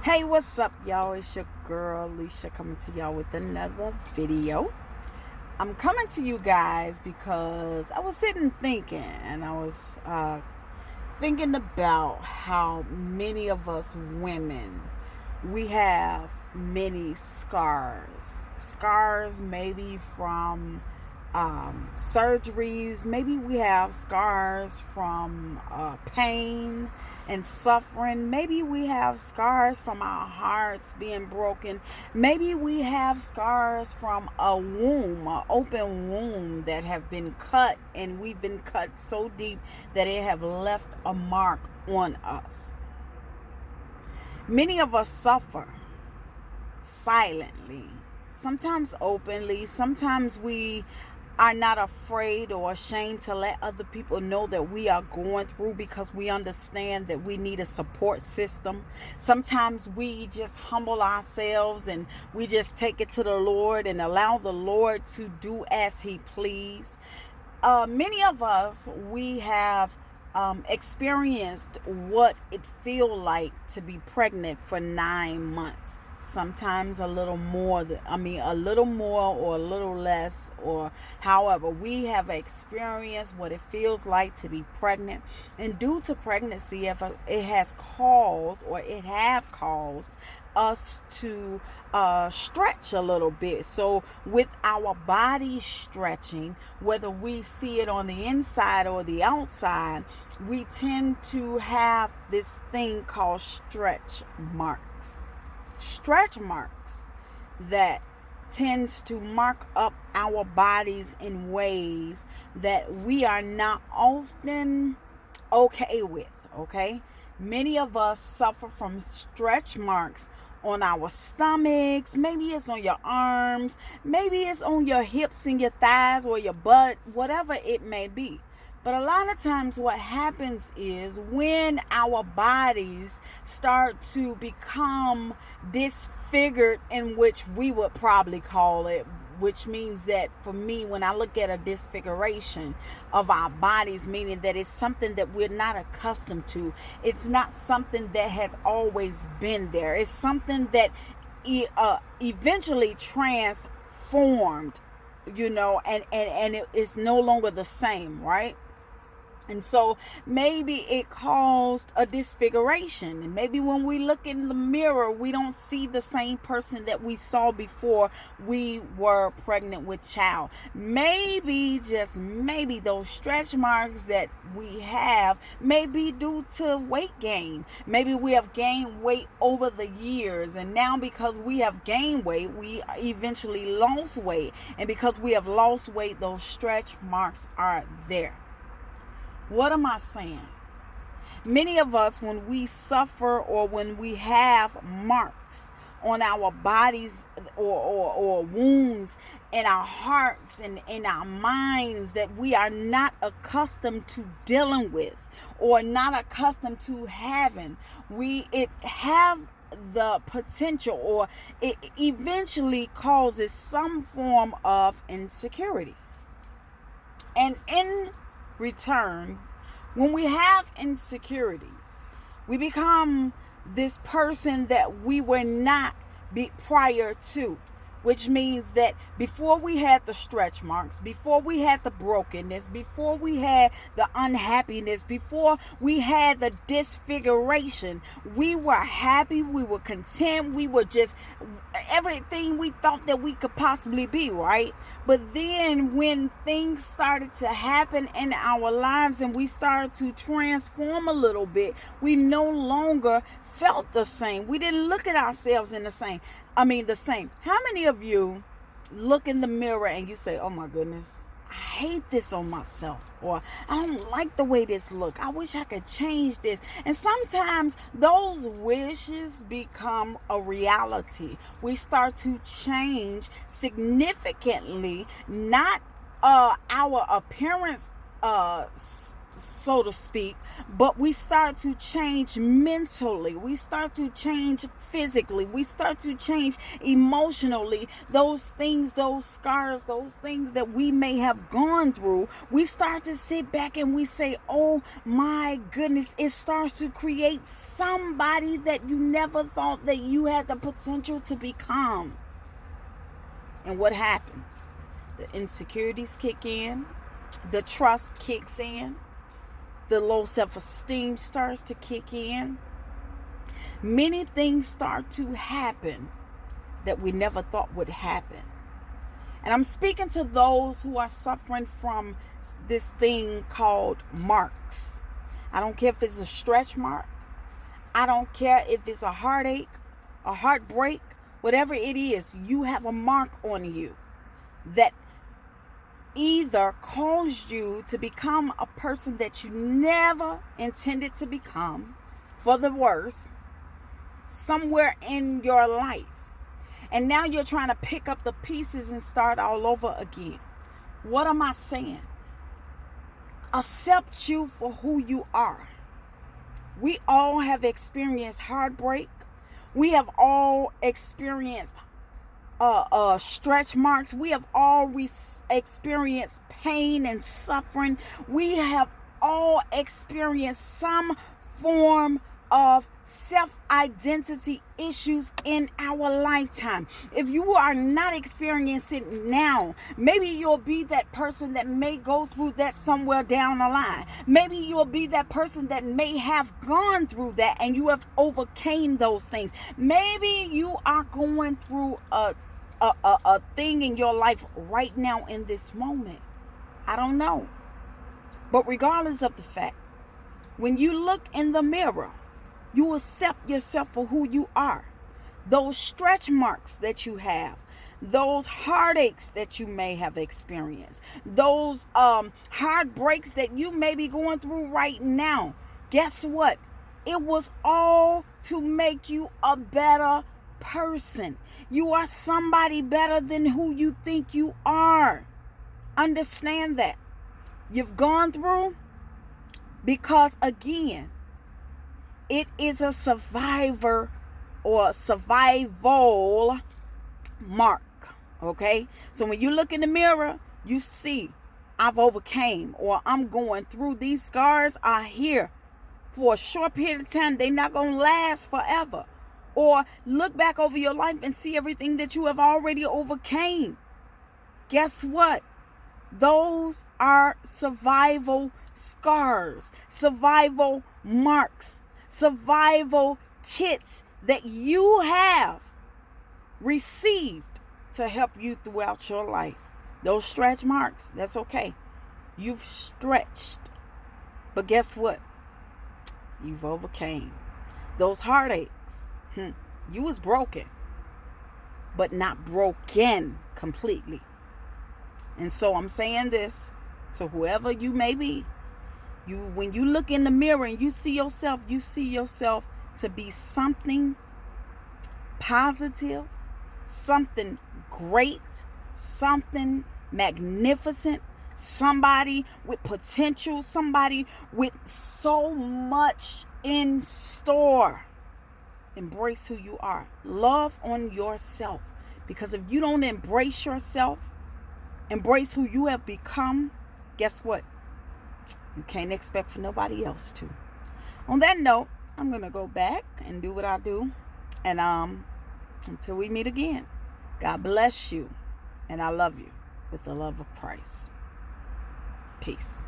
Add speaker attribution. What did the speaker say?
Speaker 1: Hey, what's up, y'all? It's your girl Alicia coming to y'all with another video. I'm coming to you guys because I was sitting thinking, and I was thinking about how many of us women, we have many scars. Scars maybe from surgeries. Maybe we have scars from pain and suffering. Maybe we have scars from our hearts being broken. Maybe we have scars from a womb, an open womb that have been cut, and we've been cut so deep that it have left a mark on us. Many of us suffer silently, sometimes openly. Sometimes we are not afraid or ashamed to let other people know that we are going through, because we understand that we need a support system. Sometimes we just humble ourselves and we just take it to the Lord and allow the Lord to do as He please. Many of us, we have experienced what it feels like to be pregnant for 9 months. Sometimes a little more, a little more or a little less, or however, we have experienced what it feels like to be pregnant. And due to pregnancy, if it has caused, or it have caused us to stretch a little bit. So with our body stretching, whether we see it on the inside or the outside, we tend to have this thing called stretch marks. Stretch marks that tends to mark up our bodies in ways that we are not often okay with. Okay, many of us suffer from stretch marks on our stomachs. Maybe it's on your arms, maybe it's on your hips and your thighs or your butt, whatever it may be. But a lot of times what happens is when our bodies start to become disfigured, in which we would probably call it, which means that for me, when I look at a disfiguration of our bodies, meaning that it's something that we're not accustomed to. It's not something that has always been there. It's something that eventually transformed, and it is no longer the same, right? And so maybe it caused a disfiguration. And maybe when we look in the mirror, we don't see the same person that we saw before we were pregnant with child. Maybe, just maybe, those stretch marks that we have may be due to weight gain. Maybe we have gained weight over the years, and now because we have gained weight, we eventually lost weight. And because we have lost weight, those stretch marks are there. What am I saying? Many of us, when we suffer or when we have marks on our bodies, or wounds in our hearts and in our minds that we are not accustomed to dealing with or not accustomed to having, it have the potential, or it eventually causes some form of insecurity. And in return, when we have insecurities, we become this person that we were not prior to, which means that before we had the stretch marks, before we had the brokenness, before we had the unhappiness, before we had the disfiguration, we were happy, we were content, we were just everything we thought that we could possibly be, right? But then when things started to happen in our lives and we started to transform a little bit, we no longer felt the same. We didn't look at ourselves in the same. How many of you look in the mirror and you say, oh my goodness, I hate this on myself, or I don't like the way this look. I wish I could change this. And sometimes those wishes become a reality. We start to change significantly, not our appearance so to speak, but we start to change mentally. We start to change physically. We start to change emotionally. Those things, those scars, those things that we may have gone through, we start to sit back and we say, oh my goodness, it starts to create somebody that you never thought that you had the potential to become. And what happens? The insecurities kick in. The trust kicks in. The low self-esteem starts to kick in. Many things start to happen that we never thought would happen. And I'm speaking to those who are suffering from this thing called marks. I don't care if it's a stretch mark. I don't care if it's a heartache, a heartbreak, whatever it is, you have a mark on you that either caused you to become a person that you never intended to become, for the worse, somewhere in your life. And now you're trying to pick up the pieces and start all over again. What am I saying? Accept you for who you are. We all have experienced heartbreak. We have all experienced stretch marks. We have all experienced pain and suffering. We have all experienced some form of self-identity issues in our lifetime. If you are not experiencing it now, maybe you'll be that person that may go through that somewhere down the line. Maybe you'll be that person that may have gone through that and you have overcame those things. Maybe you are going through a thing in your life right now in this moment. I don't know. But regardless of the fact, when you look in the mirror, you accept yourself for who you are. Those stretch marks that you have, those heartaches that you may have experienced, those heartbreaks that you may be going through right now. Guess what? It was all to make you a better person. You are somebody better than who you think you are. Understand that. You've gone through because, again, it is a survivor or survival mark. Okay? So when you look in the mirror, you see, I've overcame, or I'm going through. These scars are here for a short period of time. They're not going to last forever. Or look back over your life and see everything that you have already overcame. Guess what? Those are survival scars, survival marks, survival kits that you have received to help you throughout your life. Those stretch marks, that's okay. You've stretched. But guess what? You've overcame. Those heartaches, you was broken, but not broken completely. And so I'm saying this to whoever you may be. When you look in the mirror and you see yourself to be something positive, something great, something magnificent, somebody with potential, somebody with so much in store. Embrace who you are. Love on yourself. Because if you don't embrace yourself, embrace who you have become, guess what? You can't expect for nobody else to. On that note, I'm going to go back and do what I do. And until we meet again, God bless you. And I love you with the love of Christ. Peace.